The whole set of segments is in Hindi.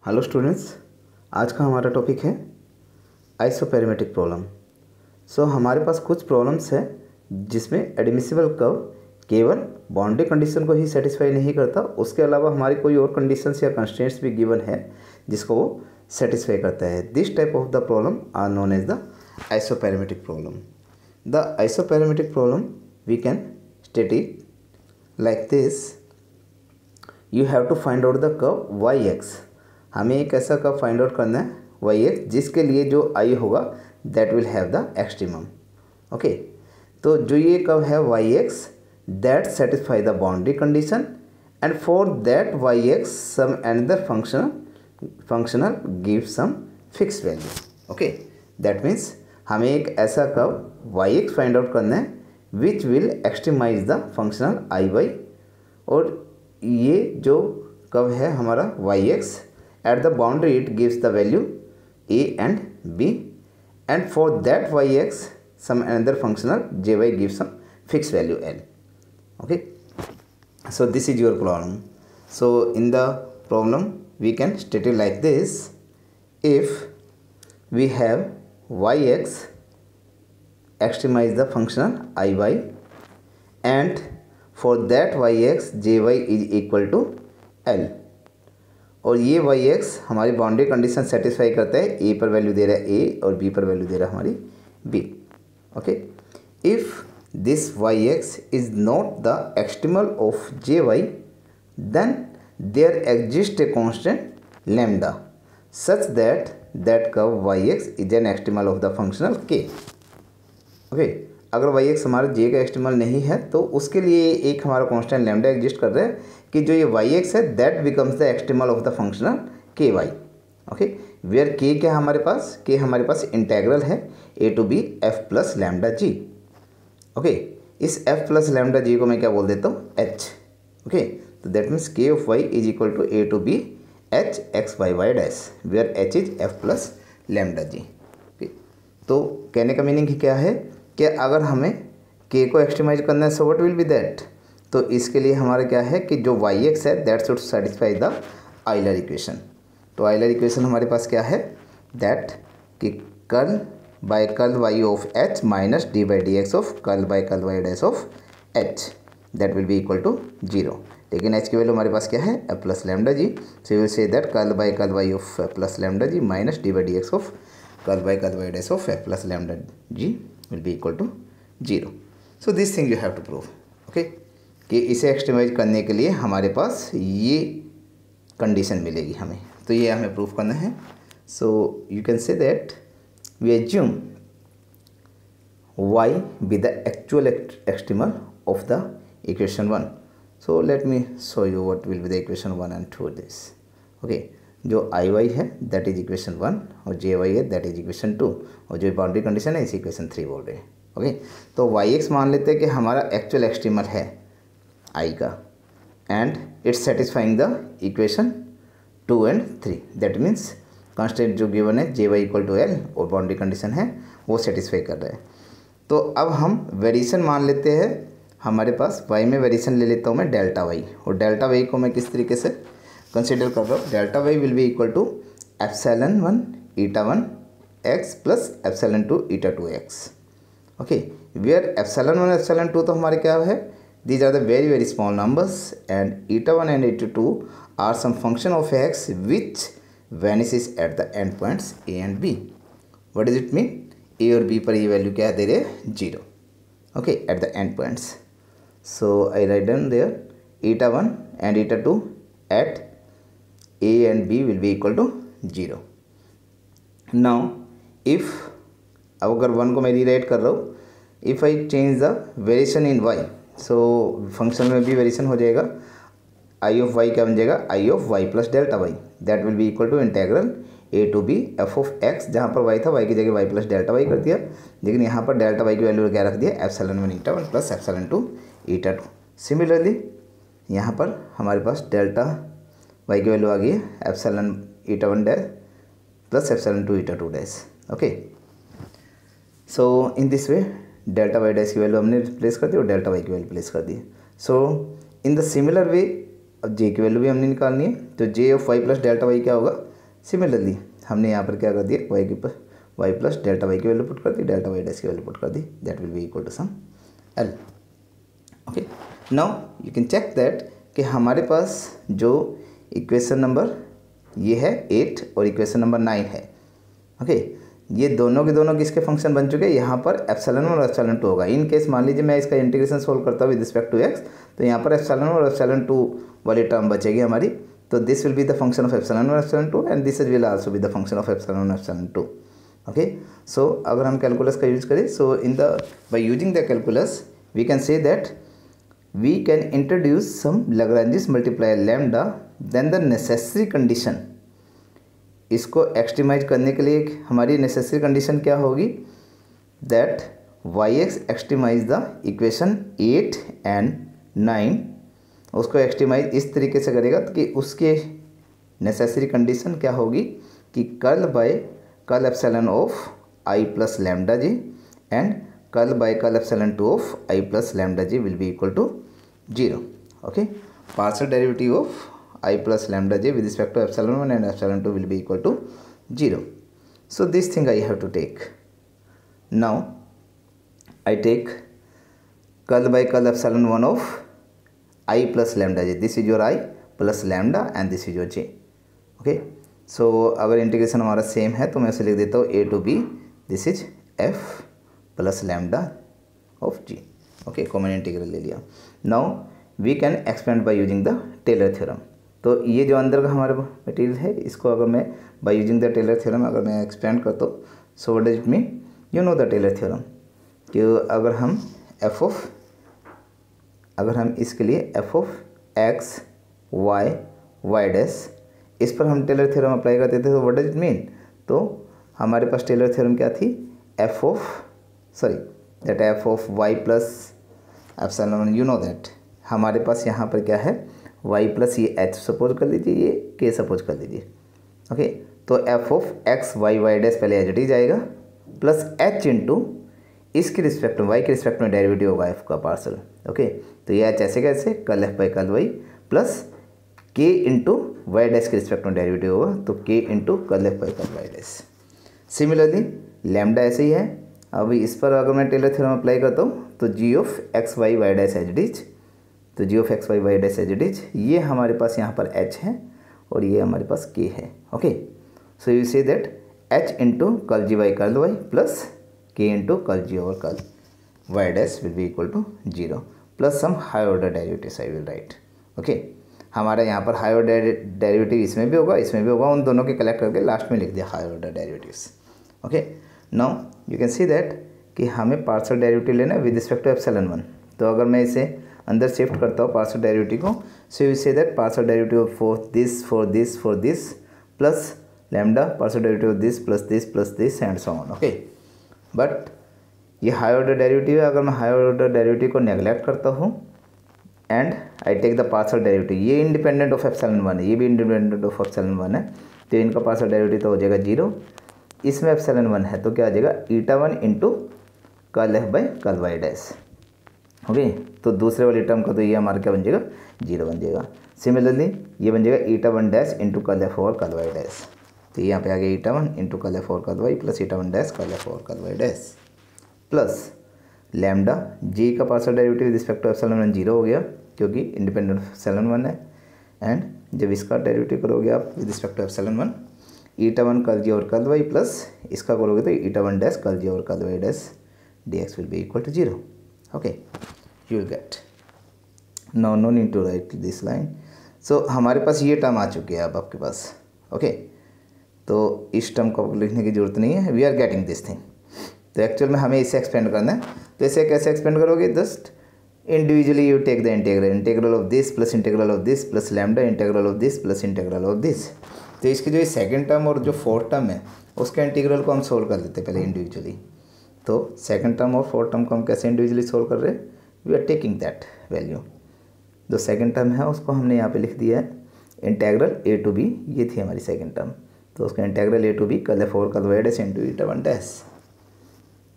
हेलो स्टूडेंट्स, आज का हमारा टॉपिक है आइसोपैरामेट्रिक प्रॉब्लम। हमारे पास कुछ प्रॉब्लम्स है जिसमें एडमिसिबल कर्व केवल बाउंड्री कंडीशन को ही सेटिस्फाई नहीं करता, उसके अलावा हमारी कोई और कंडीशंस या कंस्ट्रेंट्स भी गिवन है जिसको वो सेटिस्फाई करता है। This type of the problem are known as the isoparametric problem. The isoparametric problem we can state it like this. You have to find out the curve Y X. हमें एक ऐसा कर्व फाइंड आउट करना है वाई एक्स जिसके लिए जो आई होगा that will have the extremum. Okay, तो जो ये कर्व है y x that satisfy the boundary condition and for that y x some another functional give some fix value. Okay, that means हमें एक ऐसा curve Y x find out करना है which will extremize the functional I y. और ये जो कर्व है हमारा y x, at the boundary it gives the value a and b, and for that yx some another functional jy gives some fixed value l. Okay, so this is your problem. So in the problem we can state it like this: if we have yx extremize the functional iy and for that yx jy is equal to l, और ये वाई एक्स हमारी बाउंड्री कंडीशन सेटिस्फाई करता है। ए पर वैल्यू दे रहा है ए और बी पर वैल्यू दे रहा है हमारी b. Okay, if this y x is not the extremal of J y then there exist a constant lambda such that curve Y x is an extremal of the functional K. Okay, अगर वाई एक्स हमारा जे का एक्सट्रीमल नहीं है तो उसके लिए एक हमारा कॉन्स्टेंट लैम्डा एग्जिस्ट कर रहा है कि जो ये वाई एक्स है that becomes the extremal of the functional K y. Okay, where K क्या हमारे पास, के हमारे पास इंटेग्रल है a to b f plus lambda g. Okay, इस एफ प्लस लैम्डा जी को मैं क्या बोल देता हूँ एच। ओके, तो that means K of y is equal to a to b h x y y dash, where h is f plus lambda g. Okay, तो कहने का मीनिंग क्या है कि अगर हमें के को एक्सट्रीमाइज करना है so what will be that, तो इसके लिए हमारा क्या है कि जो वाई एक्स है that should satisfy the Euler equation. तो आइलर इक्वेशन हमारे पास क्या है दैट कि curl by curl y of h minus d by d x of curl by curl y dash of h that will be equal to zero. लेकिन एच की वैल्यू हमारे पास क्या है f plus lambda g, so you will say that curl by curl y of f plus lambda g minus d by d x of curl by curl y dash of f plus lambda g will be equal to zero. So this thing you have to prove. Okay, कि इसे एक्सट्रीमाइज करने के लिए हमारे पास ये कंडीशन मिलेगी हमें, तो ये हमें प्रूफ करना है। So you can say that we assume y be the actual extremal of the equation one. So let me show you what will be the equation one and two this. Okay, जो आई वाई है दैट इज इक्वेशन वन और जे वाई है दैट इज इक्वेशन टू, और जो बाउंड्री कंडीशन है इसे इक्वेशन थ्री बोल रहे हैं। ओके, तो वाई एक्स मान लेते हैं कि हमारा एक्चुअल एक्सट्रीमल है आई का and it's satisfying the equation two and three, that means constant जो गिवन है जे वाई इक्वल टू एल और बाउंड्री कंडीशन है वो सेटिस्फाई कर रहा है। तो अब हम वेरिएशन मान लेते हैं, हमारे पास वाई में वेरिएशन ले लेता हूँ मैं डेल्टा वाई, और डेल्टा वाई को मैं किस तरीके से कंसिडर कर रहा हूँ, delta y will be equal to epsilon one eta one x plus epsilon two eta two x. Okay, where epsilon one epsilon two तो हमारे क्या है, these are the very small numbers and eta 1 and eta 2 are some function of x which vanishes at the end points a and b. What does it mean? a और b पर ये वैल्यू क्या दे रहे हैं zero. Okay, at the end points. So I write down there eta 1 and eta 2 at a and b will be equal to zero. Now if अगर वन को मैं रीराइट कर रहा हूँ, if I change the variation in y, so function में भी वेरिएशन हो जाएगा, आई ऑफ वाई क्या बन जाएगा I of y plus delta y that will be equal to integral a to b f of x, जहाँ पर वाई था वाई की जगह वाई प्लस डेल्टा वाई कर दिया, लेकिन यहाँ पर डेल्टा वाई की वैल्यू क्या रख दिया epsilon one eta one plus epsilon two eta two. Similarly यहाँ पर हमारे पास डेल्टा वाई की वैल्यू आ गई है epsilon eta one dash plus epsilon two eta two dash. Okay, so in this way delta y dash की वैल्यू हमने प्लेस कर दी और डेल्टा वाई की वैल्यू प्लेस कर दी। सो इन द सिमिलर वे अब जे की वैल्यू भी हमने निकालनी है, तो J of y plus delta y क्या होगा, सिमिलरली हमने यहाँ पर क्या कर दिया, वाई प्लस डेल्टा वाई की वैल्यू पुट कर दी, डेल्टा वाई डैश की वैल्यू पुट कर दी, that will be equal to some L. Okay, now you can check that कि हमारे पास जो इक्वेशन नंबर ये है 8 और इक्वेशन नंबर 9 है। ओके, ये दोनों के दोनों किसके फंक्शन बन चुके हैं, यहाँ पर एप्सिलॉन और एप्सिलॉन 2 होगा। इन केस मान लीजिए मैं इसका इंटीग्रेशन सोल्व करता हूँ विद रिस्पेक्ट टू एक्स, तो यहाँ पर एप्सिलॉन और एप्सिलॉन 2 वाली टर्म बचेगी हमारी, तो this will be the function of epsilon और epsilon 2 and this will also be the function of epsilon और एप्सिलॉन 2। ओके, सो अगर हम कैलकुलस का यूज करें, so in the by using the calculus we can say that we can introduce some Lagrange's multiplier lambda, then the necessary condition, इसको एक्सट्रीमाइज करने के लिए हमारी नेसेसरी कंडीशन क्या होगी, that y x extremize the equation 8 and 9, उसको एक्सट्रीमाइज इस तरीके से करेगा कि उसके नेसेसरी कंडीशन क्या होगी कि curl by curl epsilon of I plus lambda g and curl by curl epsilon 2 of I plus lambda g will be equal to 0। Okay, partial derivative of I plus lambda j with respect to epsilon 1 and epsilon 2 will be equal to 0. So this thing I have to take. Now I take curl by curl epsilon 1 of I plus lambda j. This is your I plus lambda and this is your j. Okay. So अगर इंटीग्रेशन हमारा सेम है तो मैं उसे लिख देता हूँ a to b. This is f plus lambda of g. Okay, common integral ले लिया. Now we can expand by using the Taylor theorem. तो ये जो अंदर का हमारा मटेरियल है, इसको अगर मैं by using the Taylor theorem अगर मैं एक्सपेंड करता हूँ, so what does it mean, you know the Taylor theorem कि अगर हम इसके लिए f of x y y dash, इस पर हम टेलर थ्योरम अप्लाई करते थे, तो व्हाट डज इट मीन, तो हमारे पास टेलर थ्योरम क्या थी, f of y plus epsilon, you know that हमारे पास यहाँ पर क्या है, y प्लस ये h सपोज कर लीजिए, ये k सपोज कर लीजिए। ओके, तो f of x y y dash पहले एच डी जाएगा प्लस h इंटू इसके रिस्पेक्ट में y के रिस्पेक्ट में डेरिवेटिव होगा f का पार्सल। ओके, तो ये h ऐसे कैसे, curl f by curl y plus k into y dash के रिस्पेक्ट में डेरिवेटिव होगा, तो k into curl f by curl y dash. Similarly lambda ऐसे ही है। अभी इस पर अगर मैं टेलर थ्योरम अप्लाई करता हूँ तो g of x y y dash h डीज, तो g of x y y dash h डीज, ये हमारे पास यहाँ पर h है और ये हमारे पास k है। Okay, so you say that h into curl g y curl y plus k into curl g over curl y dash will be equal to 0 plus some high order derivatives I will write. Okay, हमारा यहाँ पर हाई ऑर्डर डेरिवेटिव इसमें भी होगा, इसमें भी होगा, उन दोनों के कलेक्ट करके लास्ट में लिख दिया high order derivatives. Okay, now you can see that कि हमें पार्शियल डेरिवेटिव लेना है विद रिस्पेक्ट टू एप्सिलॉन 1, तो अगर मैं इसे अंदर शिफ्ट करता हूँ पार्शियल डेरिवेटिव को, so you say that partial derivative for this plus lambda, partial derivative this plus this and so on. Okay, but ये हाई ऑर्डर डेरिवेटिव है, अगर मैं हाई ऑर्डर डेरिवेटिव को नेग्लेक्ट करता हूँ and I take the partial derivative, ये इंडिपेंडेंट ऑफ एप्सिलॉन 1 है, ये भी इंडिपेंडेंट ऑफ एप्सिलॉन 1 है, तो इनका पार्शियल डेरिवेटिव तो हो जाएगा 0, इसमें एप्सिलॉन 1 है तो क्या आ जाएगा eta 1 into curl F by कल वाई डैश। ओके, तो दूसरे वाली टर्म का तो ये हमारा क्या बन जाएगा, 0 बन जाएगा। सिमिलरली ये बन जाएगा eta 1 dash into curl f over curl y dash, तो यहाँ पे आ गया eta 1 into curl f over curl y plus eta 1 dash curl f over curl y dash plus lambda g का partial derivative with respect to epsilon 1 0 हो गया क्योंकि इंडिपेंडेंट ऑफ एप्सिलॉन 1 है, एंड जब इसका डेरिवेटिव करोगे आप विद रिस्पेक्ट टू एप्सिलॉन 1 ईटा 1 कल जी और कल वाई प्लस इसका करोगे तो ईटा 1 डैश कल जी और curl y dash d x will be equal to 0। Okay, you will get, no need to write this line। so हमारे पास ये टर्म आ चुकी है अब आपके पास। ओके, तो इस टर्म को लिखने की जरूरत नहीं है, we are getting this thing. तो एक्चुअल में हमें इसे एक्सपेंड करना है, तो इसे कैसे एक्सपेंड करोगे, just individually you take the integral of this plus integral of this plus lambda integral of this plus integral of this. तो इसकी जो ये सेकेंड टर्म और जो फोर्थ टर्म है उसके इंटीग्रल को हम सोल्व कर लेते हैं पहले इंडिविजुअली। तो सेकेंड टर्म और फोर्थ टर्म को हम कैसे इंडिविजुअली सोल्व कर रहे हैं, we are taking that value. जो सेकेंड टर्म है उसको हमने यहाँ पे लिख दिया है इंटीग्रल ए टू बी, ये थी हमारी सेकेंड टर्म, तो उसका integral a to b curl f over curl y dash into eta 1 dash,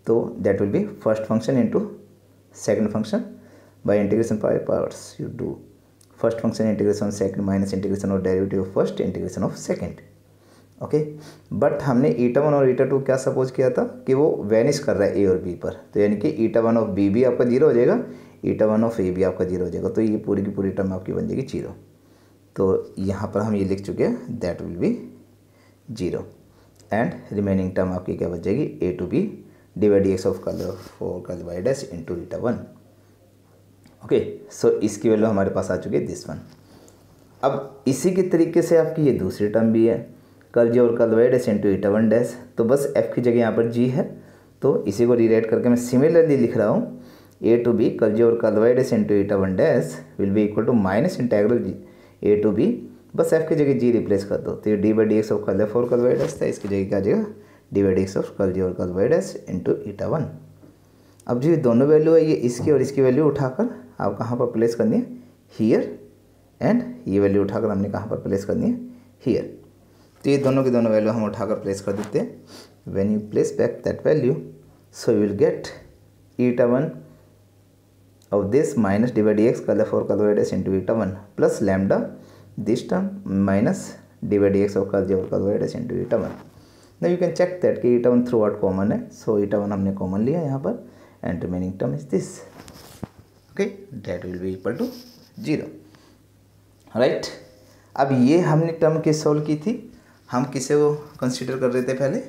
तो that will be first function into second function by integration by parts you do. First function integration of second minus integration of derivative of first integration of second. Okay, but हमने ईटा 1 और ईटा 2 क्या सपोज किया था कि वो वैनिश कर रहा है ए और बी पर, तो यानी कि ईटा 1 ऑफ बी भी आपका जीरो हो जाएगा, ईटा 1 ऑफ ए भी आपका जीरो हो जाएगा, तो ये पूरी की पूरी टर्म आपकी बन जाएगी जीरो। तो यहाँ पर हम ये लिख चुके हैं that will be zero and remaining term आपकी क्या बच जाएगी, a to b divide x of curl y dash into eta 1। Okay, so इसकी वैल्यू हमारे पास आ चुकी है दिस वन। अब इसी के तरीके से आपकी ये दूसरी टर्म भी है, कर्ल जी और curl y dash into eta 1 dash, तो बस एफ की जगह यहाँ पर जी है, तो इसी को रीराइट करके मैं सिमिलरली लिख रहा हूँ a to b curl g और curl y dash into eta 1 dash will be equal to minus integral a to b, बस एफ की जगह जी रिप्लेस कर दो, तो ये d by d x of curl f और कर्ल वाई डैश था, इसकी जगह क्या आ जाएगा d by d x of curl g और curl y dash into eta 1। अब जो ये दोनों वैल्यू है ये इसकी और इसकी वैल्यू उठाकर आप कहाँ पर प्लेस करनी है, हियर, एंड ये वैल्यू उठाकर हमने कहाँ पर प्लेस करनी है, हियर। तो ये दोनों की दोनों वैल्यू हम उठाकर प्लेस कर देते हैं। When you place back that value so you will get eta 1 of this minus d by dx curl f और curl y dash into eta 1 plus lambda this term minus d by dx of curl g और curl y dash into eta 1। Now you can check that कि ईटा 1 थ्रू आउट कॉमन है, सो ईटा 1 हमने कॉमन लिया यहाँ पर and remaining term is this. Okay, that will be equal to zero, right. अब ये हमने टर्म किस सॉल्व की थी, हम किसे वो कंसिडर कर रहे थे पहले,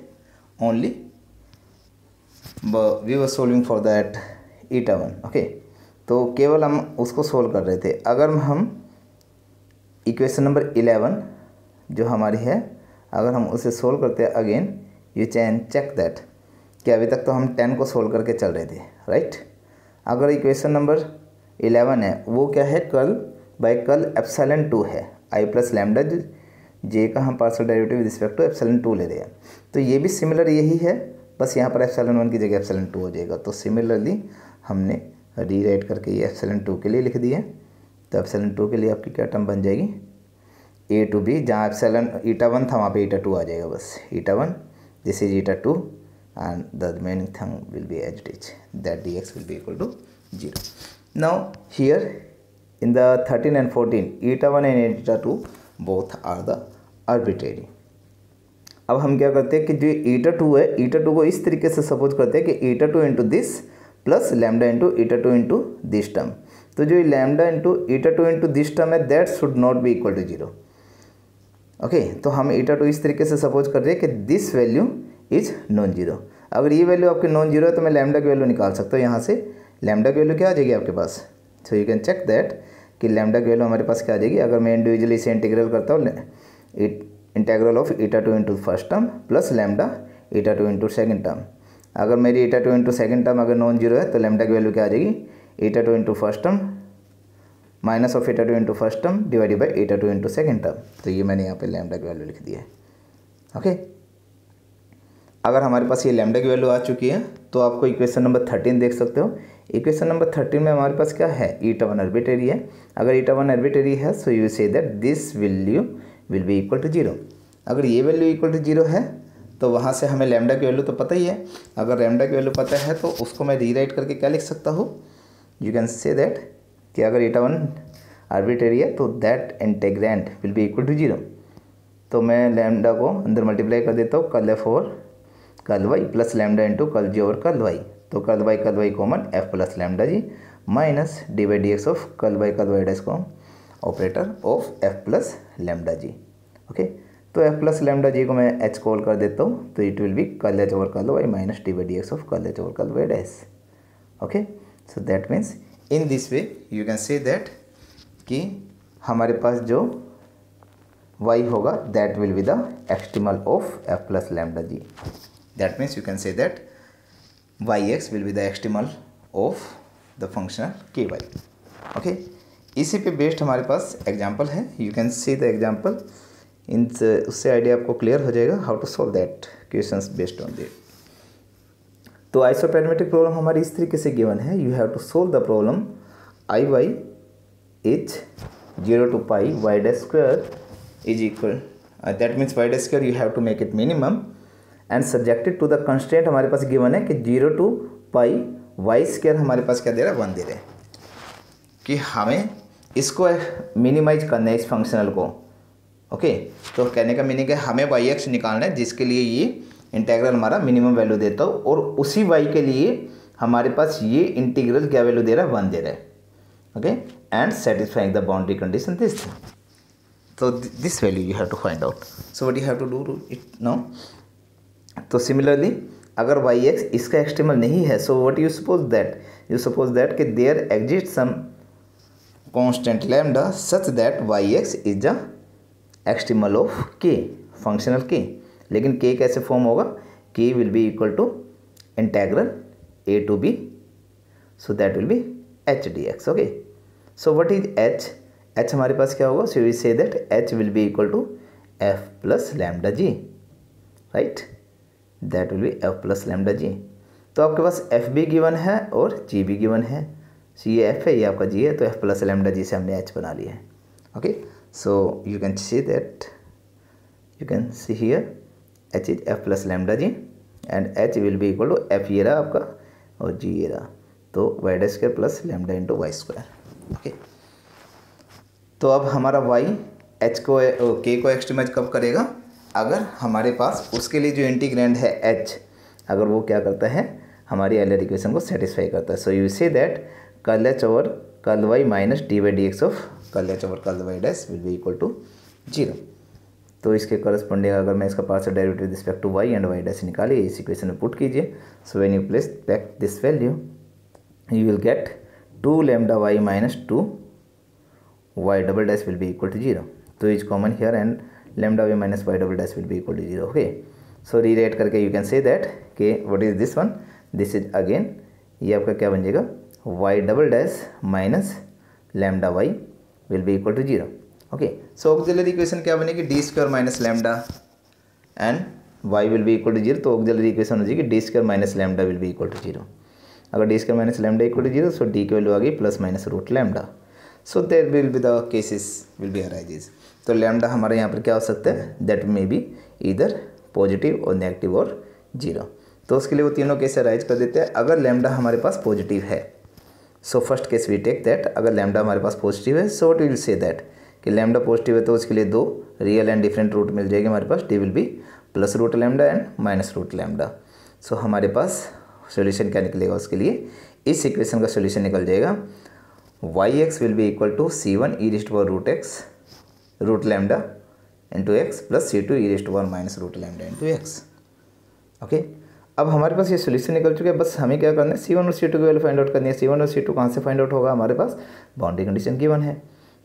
only we were solving for that eta 1। Okay, तो केवल हम उसको सोल्व कर रहे थे। अगर हम इक्वेशन नंबर 11 जो हमारी है, अगर हम उसे सोल्व करते हैं again, you can check that कि अभी तक तो हम 10 को सोल्व करके चल रहे थे, राइट। अगर इक्वेशन नंबर 11 है वो क्या है, कर्ल बाय कर्ल एप्सिलॉन 2 है, आई प्लस लैम्डा जे का हम partial derivative with respect to epsilon 2 ले रहे हैं, तो ये भी सिमिलर यही है, बस यहाँ पर एप्सिलॉन 1 की जगह एप्सिलॉन 2 हो जाएगा। तो सिमिलरली हमने रीराइट करके ये एप्सिलॉन 2 के लिए लिख दिए, तो एप्सिलॉन 2 के लिए आपकी क्या टर्म बन जाएगी, ए टू बी, जहाँ एप्सिलॉन ईटा 1 था वहाँ पे ईटा 2 आ जाएगा, बस eta 1 this is eta 2 and the remaining thing will be as it is that d x will be equal to zero. Now here in the 13 and 14 eta 1 and eta 2 both are the arbitrary. अब हम क्या करते हैं कि जो ईटा 2 है, ईटा 2 को इस तरीके से सपोज करते हैं कि eta 2 into this plus lambda into eta 2 into this term, तो जो lambda into eta 2 into this term है that should not be equal to zero. Okay, तो हम ईटा 2 इस तरीके से सपोज कर रहे हैं कि this value is non zero. अगर ये वैल्यू आपकी नॉन जीरो है तो मैं लैम्डा की वैल्यू निकाल सकता हूँ यहाँ से, लैम्डा की वैल्यू क्या आ जाएगी आपके पास, so you can check that कि लैम्डा की वैल्यू हमारे पास क्या आ जाएगी। अगर मैं इंडिविजुअली इसे इंटीग्रल करता हूँ, integral of eta 2 into first term plus lambda eta 2 into second term, अगर मेरी ईटा 2 इंटू सेकेंड टर्म अगर नॉन जीरो है तो लैम्डा की वैल्यू क्या आ जाएगी, ईटा 2 into first term minus of eta 2 into first term divided by eta 2 into second term, तो ये मैंने यहाँ पे लैम्डा की वैल्यू लिख दी है। ओके, अगर हमारे पास ये लैम्डा की वैल्यू आ चुकी है तो आपको इक्वेशन नंबर 13 देख सकते हो। इक्वेशन नंबर 13 में हमारे पास क्या है, ईटा 1 आर्बिट्रेरी है। अगर ईटा 1 आर्बिट्रेरी है so you say that this value will be equal to zero. अगर ये वैल्यू इक्वल टू जीरो है तो वहाँ से हमें लैम्डा की वैल्यू तो पता ही है, अगर लैम्डा की वैल्यू पता है तो उसको मैं रीराइट करके क्या लिख सकता हूँ, यू कैन से दैट कि अगर ईटा 1 आर्बिट्रेरी है तो that integrand will be equal to zero. तो मैं लैम्डा को अंदर मल्टीप्लाई कर देता हूँ, कर्ल एफ और curl y plus lambda into curl g और कर्ल वाई, तो curl y common f plus lambda g minus d by d x of curl y dash को operator of f plus lambda g. Okay, तो एफ प्लस लैम्डा जी को मैं एच कॉल कर देता हूँ, तो it will be curl h over curl y minus d by d x of curl h over curl y dash. Okay, so that means in this way you can say that कि हमारे पास जो y होगा that will be the extremal of f plus lambda g. That means you can say that yx will be the extremal of the functional ky। Okay, इसी पे बेस्ड हमारे पास एग्जाम्पल है, you can see the example, इन उससे आइडिया आपको क्लियर हो जाएगा how to solve that questions based on that. तो आइसोपैरामेट्रिक प्रॉब्लम हमारी इस तरीके से गिवन है, you have to solve the problem I y is 0 to pi y dash square is equal that means y dash square you have to make it minimum and subjected to the constraint हमारे पास गिवन है कि 0 to pi y square हमारे पास क्या दे रहा है 1 दे रहे हैं कि हमें इसको मिनिमाइज करना है इस फंक्शनल को। ओके, तो कहने का मीनिंग है हमें वाई एक्स निकालना है जिसके लिए ये इंटीग्रल हमारा मिनिमम वैल्यू देता हो, और उसी वाई के लिए हमारे पास ये इंटीग्रल क्या वैल्यू दे रहा है, 1 दे रहा है। Okay, and satisfying the boundary condition this. So this value you have to find out. So what you have to do it now? तो similarly अगर वाई एक्स इसका एक्सट्रीमल नहीं है, so what you suppose that कि there exists some constant lambda such that y x is the extremal of k, functional k। लेकिन k कैसे फॉर्म होगा, k will be equal to integral a to b, so that will be h dx। okay, so what is h? h हमारे पास क्या होगा, so we say that h will be equal to f plus lambda g, right, that will be f plus lambda g. तो आपके पास f भी गिवन है और g भी गिवन है, सो ये f है, ये आपका g है, तो f प्लस लैम्डा जी से हमने h बना लिया है। Okay, so you can see that, you can see here h is f plus lambda g and h will be equal to f ये रहा आपका और g ये रहा, तो y dash square plus lambda into y square. Okay, तो अब हमारा y h को k को एक्सट्रीमाइज कब करेगा, अगर हमारे पास उसके लिए जो इंटीग्रेंड है h, अगर वो क्या करता है, हमारी एलर इक्वेशन को सेटिस्फाई करता है। So you say that curl h over curl y minus d by d x of curl h over curl y dash will be equal to 0। तो इसके करस्पॉन्डिंग अगर मैं इसका partial derivative with respect to y and y dash निकालिए, इस इक्वेशन में पुट कीजिए। So when you place back this value you will get 2 lambda y minus 2 y double dash will be equal to 0, तो is common here and lambda y minus y double dash will be equal to 0। Okay, so rewrite करके यू कैन से दैट कि what is this one, this is again ये आपका क्या बन जाएगा, y double dash minus lambda y will be equal to 0। Okay, so auxiliary equation क्या बनेगी, d square minus lambda and y will be equal to 0, तो ऑक्सिलरी इक्वेशन हो जाएगी d square minus lambda will be equal to 0। अगर d square minus lambda equal to 0, so d की वैल्यू आ गई plus minus root lambda, so there will be the cases will be arises. तो लैम्डा हमारे यहाँ पर क्या हो सकता है, दैट मे बी इधर पॉजिटिव और नेगेटिव और 0। तो उसके लिए वो तीनों केस अराइज कर देते हैं। अगर लैम्डा हमारे पास पॉजिटिव है, so first case we take that, अगर लैम्डा हमारे पास पॉजिटिव है, so what will say that कि लैम्डा पॉजिटिव है तो उसके लिए 2 रियल एंड डिफरेंट रूट मिल जाएगी हमारे पास, D will be plus root lambda and minus root lambda. So हमारे पास सोल्यूशन क्या निकलेगा, उसके लिए इस इक्वेशन का सोल्यूशन निकल जाएगा y x will be equal to c1 e raise to power root x root lambda into x plus c2 e raise to power minus root lambda into x. Okay, अब हमारे पास ये सोल्यूशन निकल चुका है, बस हमें क्या करना है, c1 और c2 की वैल्यू फाइंड आउट करनी है। c1 और c2 कहाँ से फाइंड आउट होगा, हमारे पास बाउंड्री कंडीशन गिवन है,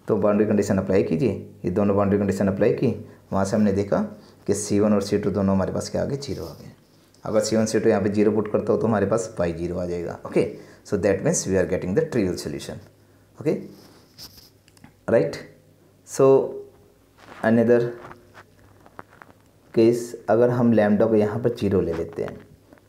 तो बाउंड्री कंडीशन अप्लाई कीजिए। ये दोनों बाउंड्री कंडीशन अप्लाई की, वहाँ से हमने देखा कि c1 और c2 दोनों हमारे पास क्या आ गए, 0 आ गए। अगर c1 c2 यहाँ पे 0 पुट करता हो तो हमारे पास y 0 आ जाएगा। Okay, so that means we are getting the trivial solution. Okay, right. So another case, अगर हम लैम्डा को यहाँ पर 0 ले लेते हैं,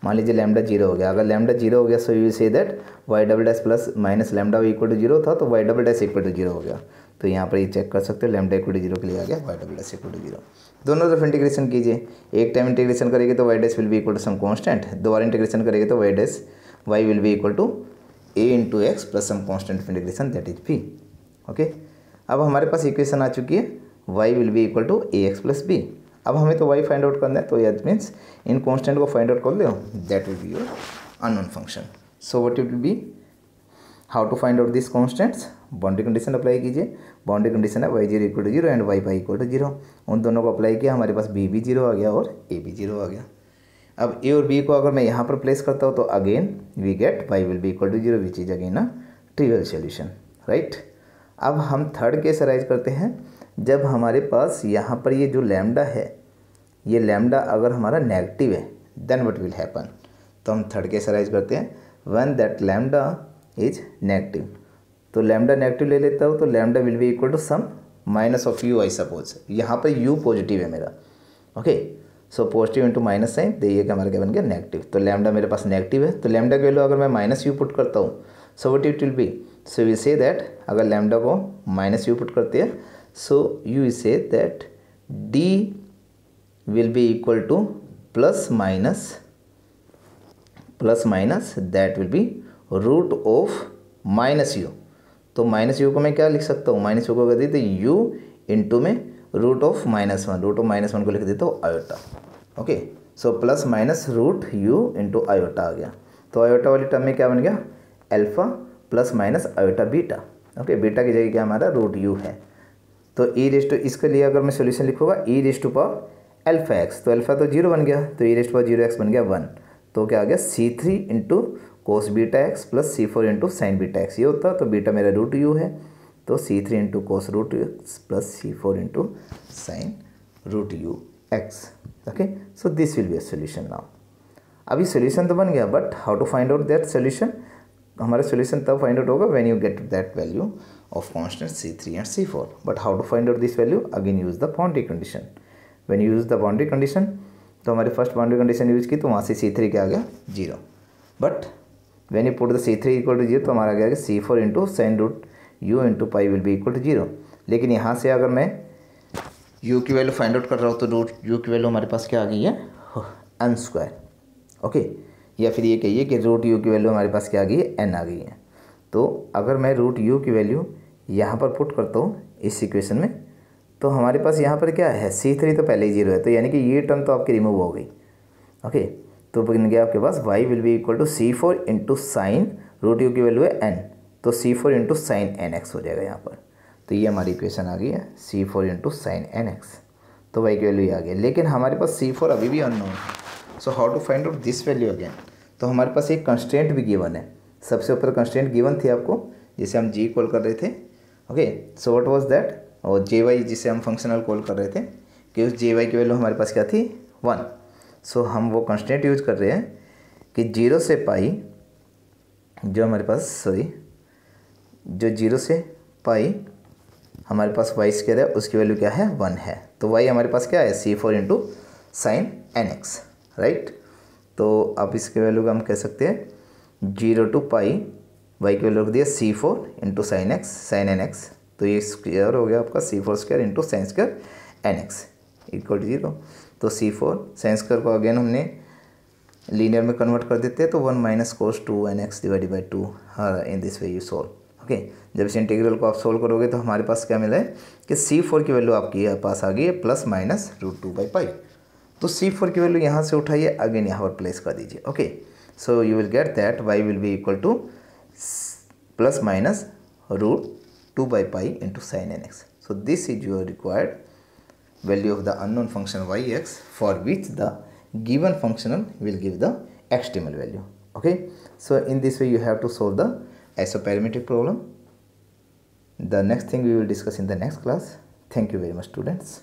मान लीजिए लैम्डा 0 हो गया। अगर लैम्डा 0 हो गया, so you say that y double dash plus minus lambda equal to 0 था, तो y double dash equal to 0 हो गया। तो यहाँ पर ये चेक कर सकते हो, लैम्डा इक्वल टू 0 के लिए आ गया, y double dash equal to 0। दोनों तरफ इंटीग्रेशन कीजिए, एक टाइम इंटीग्रेशन करेंगे तो y dash will be equal to some constant, दोबारा इंटीग्रेशन करेंगे तो y dash y will be equal to a into x plus some constant integration that is p। Okay, अब हमारे पास इक्वेशन आ चुकी है y will be equal to a x plus b. अब हमें तो y फाइंड आउट करना है, तो दैट मीन्स इन कॉन्स्टेंट को फाइंड आउट कर लो, that will B your unknown function. So what it will be, how to find out this constants, boundary condition apply कीजिए। बाउंड्री कंडीशन है y 0 equal to 0 and y pi equal to 0, उन दोनों को अप्लाई किया, हमारे पास b भी 0 आ गया और a भी 0 आ गया। अब a और b को अगर मैं यहाँ पर प्लेस करता हूँ तो again we get y will be equal to 0 which is again a trivial solution, right. अब हम थर्ड केस अराइज करते हैं, जब हमारे पास यहाँ पर ये जो लैम्डा है, ये लैम्डा अगर हमारा नेगेटिव है, देन व्हाट विल हैपन। तो हम थर्ड केस अराइज करते हैं, when that lambda is negative. तो लैम्डा नेगेटिव ले लेता हूँ, तो lambda will be equal to some minus of u, I suppose यहाँ पर यू पॉजिटिव है मेरा। Okay, so positive into minus sign, देखिए कि हमारा क्या बन गया, नेगेटिव। तो लैम्डा मेरे पास नेगेटिव है, तो लैम्डा की वैल्यू अगर मैं माइनस यू पुट करता हूँ, so what it will be, so we say that अगर लैम्डा को माइनस यू पुट करते हैं, so you say that d will be equal to plus minus that will be root of minus u. तो माइनस यू को मैं क्या लिख सकता हूँ, माइनस यू को कर दी तो यू इंटू में रूट ऑफ -1, रूट ऑफ -1 को लिख देता हूँ iota. Okay, so plus minus root u into iota आ गया। तो आयोटा वाली टर्म में क्या बन गया, alpha plus minus iota beta. Okay, beta की जगह क्या हमारा रूट यू है। तो ई रेस टू, इसके लिए अगर मैं सोल्यूशन लिखूँगा e raise to power alpha x, तो अल्फा तो 0 बन गया, तो e raise to power 0 x बन गया 1। तो क्या आ गया C3 into cos beta x plus C4 into sine beta x, ये होता। तो बीटा मेरा रूट यू है, तो C3 into cos root x plus C4 into sine root u x. Okay, so this will be a solution now. अभी सोल्यूशन तो बन गया, but how to find out that solution, हमारा सोल्यूशन तब फाइंड आउट होगा when you get that value of constant C3 and C4। But how to find out this value, again use the boundary condition. When you use the boundary condition, तो हमारे फर्स्ट बाउंड्री कंडीशन यूज की तो वहाँ से C3 क्या आ गया 0। But when you put the C3 equal to 0, तो हमारा क्या आ गया C4 into sine root u into pi will be equal to 0। लेकिन यहाँ से अगर मैं u की वैल्यू फाइंड आउट कर रहा हूँ तो रूट यू की वैल्यू हमारे पास क्या आ गई है n स्क्वायर। ओके, या फिर ये कहिए कि रूट यू की वैल्यू हमारे पास क्या आ गई है, n आ गई है। तो अगर मैं रूट यू की वैल्यू यहाँ पर पुट करता हूँ इस इक्वेशन में, तो हमारे पास यहाँ पर क्या है C3 तो पहले ही 0 है, तो यानी कि ये टर्म तो आपकी रिमूव हो गई। ओके, तो बन गया आपके पास y will be equal to C4 into sine root u की वैल्यू है n, तो C4 इंटू साइन nx हो जाएगा यहाँ पर। तो ये हमारी इक्वेशन आ गई है C4 इंटू साइन nx, तो y की वैल्यू ये आ गई। लेकिन हमारे पास C4 अभी भी अननोन है, so how to find out this value again. तो हमारे पास एक कंस्ट्रेंट भी गिवन है, सबसे ऊपर कंस्ट्रेंट गिवन थी आपको जिसे हम g कॉल कर रहे थे। Okay, so what was that, और jy जिसे हम फंक्शनल कॉल कर रहे थे कि उस jy की वैल्यू हमारे पास क्या थी 1। सो हम वो कंस्टेंट यूज कर रहे हैं कि 0 से पाई, जो हमारे पास जो 0 से पाई हमारे पास y स्क्वायर है उसकी वैल्यू क्या है 1 है। तो y हमारे पास क्या है C4 into sign nx, right. तो अब इसके वैल्यू का हम कह सकते हैं 0 टू पाई, y की वैल्यू रख दिया C4 इंटू साइन nx, तो ये स्क्वायर हो गया आपका C4 square into sine square nx equal to 0। तो C4 साइन स्क्वायर को अगेन हमने लीनियर में कन्वर्ट कर देते हैं, तो 1 minus cos 2 nx divided by 2। हाँ, in this way you solve. Okay, जब इस इंटीग्रल को आप सोल्व करोगे तो हमारे पास क्या मिला है कि C4 की वैल्यू आपकी पास आ गई है plus minus root 2 by pi. तो C4 की वैल्यू यहाँ से उठाइए, अगेन यहाँ पर प्लेस कर दीजिए। Okay, so you will get that y will be equal to plus minus root 2 by pi into sin nx. So this is your required value of the unknown function yx, for which the given functional will give the extremal value. Okay, so in this way you have to solve the isoperimetric problem. The next thing we will discuss in the next class. Thank you very much, students.